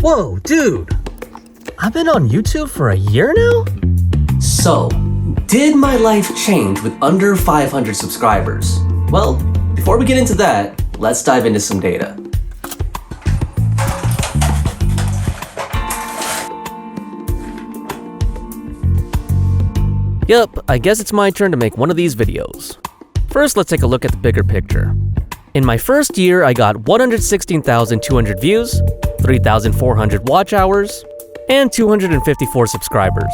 Whoa, dude! I've been on YouTube for a year now? So, did my life change with under 500 subscribers? Well, before we get into that, let's dive into some data. Yup, I guess it's my turn to make one of these videos. First, let's take a look at the bigger picture. In my first year, I got 116,200 views, 3,400 watch hours, and 254 subscribers.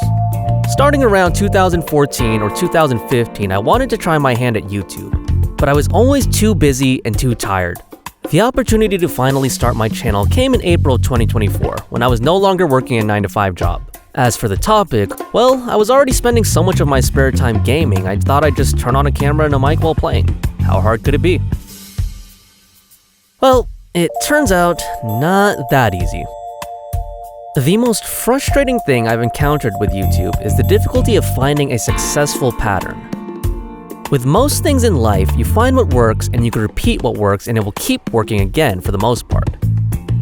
Starting around 2014 or 2015, I wanted to try my hand at YouTube, but I was always too busy and too tired. The opportunity to finally start my channel came in April 2024, when I was no longer working a 9-to-5 job. As for the topic, well, I was already spending so much of my spare time gaming, I thought I'd just turn on a camera and a mic while playing. How hard could it be? Well, it turns out not that easy. The most frustrating thing I've encountered with YouTube is the difficulty of finding a successful pattern. With most things in life, you find what works and you can repeat what works and it will keep working again for the most part.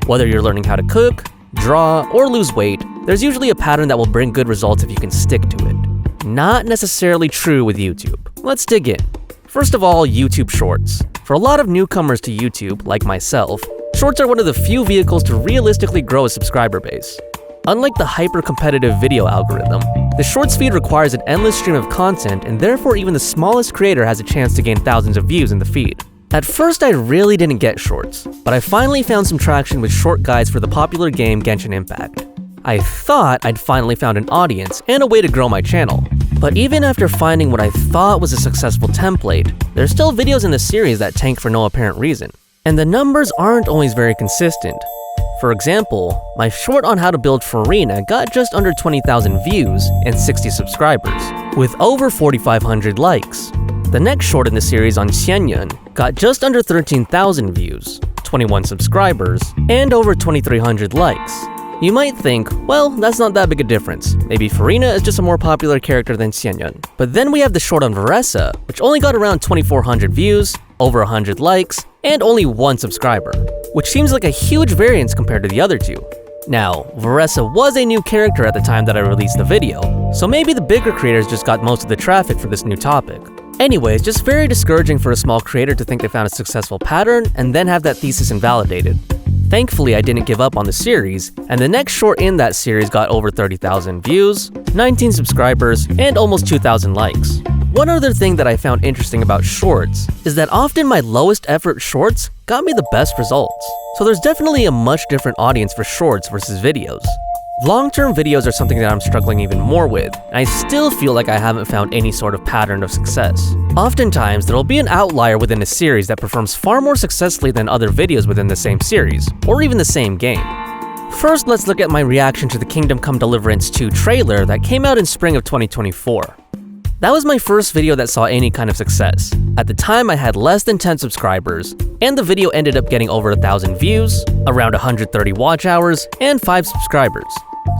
Whether you're learning how to cook, draw, or lose weight, there's usually a pattern that will bring good results if you can stick to it. Not necessarily true with YouTube. Let's dig in. First of all, YouTube Shorts. For a lot of newcomers to YouTube, like myself, Shorts are one of the few vehicles to realistically grow a subscriber base. Unlike the hyper-competitive video algorithm, the Shorts feed requires an endless stream of content, and therefore even the smallest creator has a chance to gain thousands of views in the feed. At first, I really didn't get Shorts, but I finally found some traction with short guides for the popular game Genshin Impact. I thought I'd finally found an audience and a way to grow my channel. But even after finding what I thought was a successful template, there's still videos in the series that tank for no apparent reason. And the numbers aren't always very consistent. For example, my short on how to build Farina got just under 20,000 views and 60 subscribers, with over 4,500 likes. The next short in the series on Xianyun got just under 13,000 views, 21 subscribers, and over 2,300 likes. You might think, well, that's not that big a difference. Maybe Farina is just a more popular character than Xianyun. But then we have the short on Veressa, which only got around 2,400 views, over 100 likes, and only 1 subscriber, which seems like a huge variance compared to the other two. Now, Veressa was a new character at the time that I released the video, so maybe the bigger creators just got most of the traffic for this new topic. Anyways, just very discouraging for a small creator to think they found a successful pattern and then have that thesis invalidated. Thankfully, I didn't give up on the series, and the next short in that series got over 30,000 views, 19 subscribers, and almost 2,000 likes. One other thing that I found interesting about shorts is that often my lowest effort shorts got me the best results. So there's definitely a much different audience for shorts versus videos. Long-term videos are something that I'm struggling even more with, and I still feel like I haven't found any sort of pattern of success. Oftentimes, there'll be an outlier within a series that performs far more successfully than other videos within the same series, or even the same game. First, let's look at my reaction to the Kingdom Come Deliverance 2 trailer that came out in spring of 2024. That was my first video that saw any kind of success. At the time, I had less than 10 subscribers, and the video ended up getting over 1,000 views, around 130 watch hours, and 5 subscribers.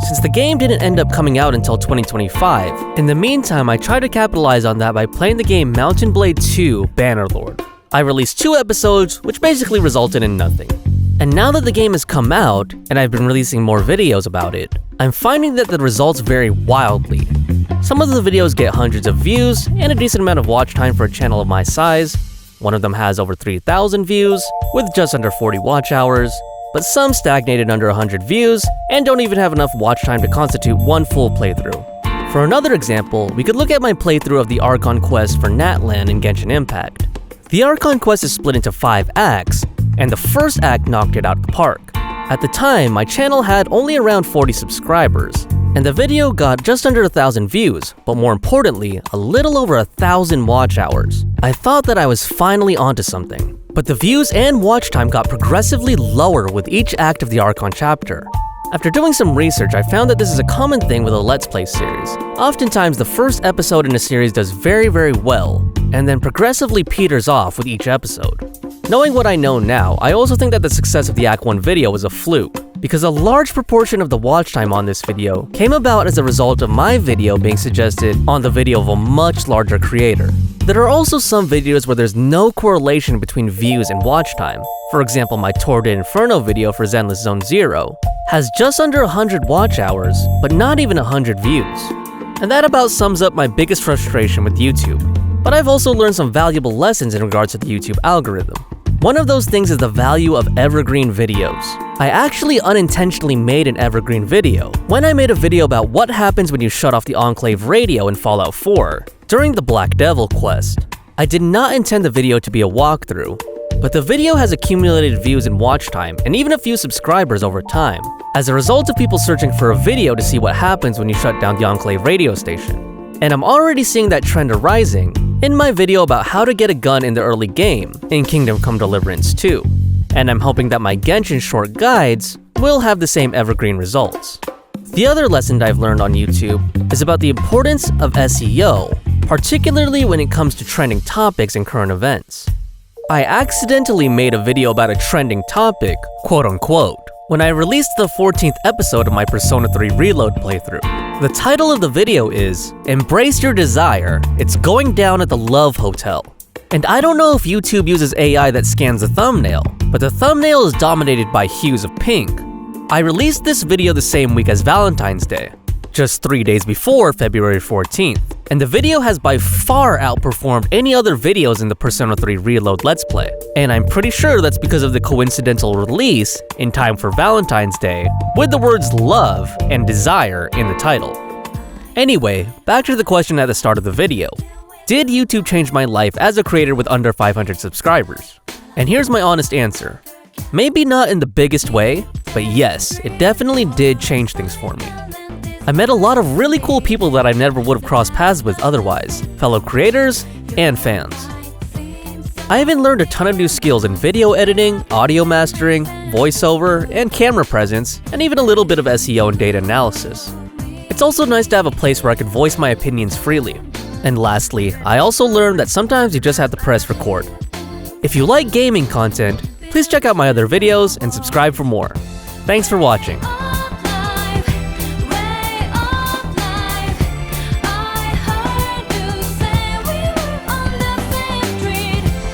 Since the game didn't end up coming out until 2025, in the meantime I tried to capitalize on that by playing the game Mountain Blade 2 Bannerlord. I released 2 episodes, which basically resulted in nothing. And now that the game has come out, and I've been releasing more videos about it, I'm finding that the results vary wildly. Some of the videos get hundreds of views and a decent amount of watch time for a channel of my size. One of them has over 3,000 views, with just under 40 watch hours, but some stagnated under 100 views and don't even have enough watch time to constitute one full playthrough. For another example, we could look at my playthrough of the Archon quest for Natlan in Genshin Impact. The Archon quest is split into 5 acts, and the first act knocked it out of the park. At the time, my channel had only around 40 subscribers, and the video got just under 1,000 views, but more importantly, a little over 1,000 watch hours. I thought that I was finally onto something. But the views and watch time got progressively lower with each act of the Archon chapter. After doing some research, I found that this is a common thing with a Let's Play series. Oftentimes, the first episode in a series does very well, and then progressively peters off with each episode. Knowing what I know now, I also think that the success of the Act 1 video was a fluke, because a large proportion of the watch time on this video came about as a result of my video being suggested on the video of a much larger creator. There are also some videos where there's no correlation between views and watch time. For example, my Tour de Inferno video for Zenless Zone Zero has just under 100 watch hours, but not even 100 views. And that about sums up my biggest frustration with YouTube. But I've also learned some valuable lessons in regards to the YouTube algorithm. One of those things is the value of evergreen videos. I actually unintentionally made an evergreen video when I made a video about what happens when you shut off the Enclave radio in Fallout 4 during the Black Devil quest. I did not intend the video to be a walkthrough, but the video has accumulated views and watch time and even a few subscribers over time, as a result of people searching for a video to see what happens when you shut down the Enclave radio station. And I'm already seeing that trend arising in my video about how to get a gun in the early game in Kingdom Come Deliverance 2. And I'm hoping that my Genshin short guides will have the same evergreen results. The other lesson I've learned on YouTube is about the importance of SEO, particularly when it comes to trending topics and current events. I accidentally made a video about a trending topic, quote unquote, when I released the 14th episode of my Persona 3 Reload playthrough. The title of the video is, "Embrace Your Desire, It's Going Down at the Love Hotel." And I don't know if YouTube uses AI that scans the thumbnail, but the thumbnail is dominated by hues of pink. I released this video the same week as Valentine's Day, just 3 days before February 14th, and the video has by far outperformed any other videos in the Persona 3 Reload Let's Play. And I'm pretty sure that's because of the coincidental release in time for Valentine's Day, with the words love and desire in the title. Anyway, back to the question at the start of the video. Did YouTube change my life as a creator with under 500 subscribers? And here's my honest answer. Maybe not in the biggest way, but yes, it definitely did change things for me. I met a lot of really cool people that I never would have crossed paths with otherwise, fellow creators and fans. I even learned a ton of new skills in video editing, audio mastering, voiceover, and camera presence, and even a little bit of SEO and data analysis. It's also nice to have a place where I can voice my opinions freely. And lastly, I also learned that sometimes you just have to press record. If you like gaming content, please check out my other videos and subscribe for more. Thanks for watching.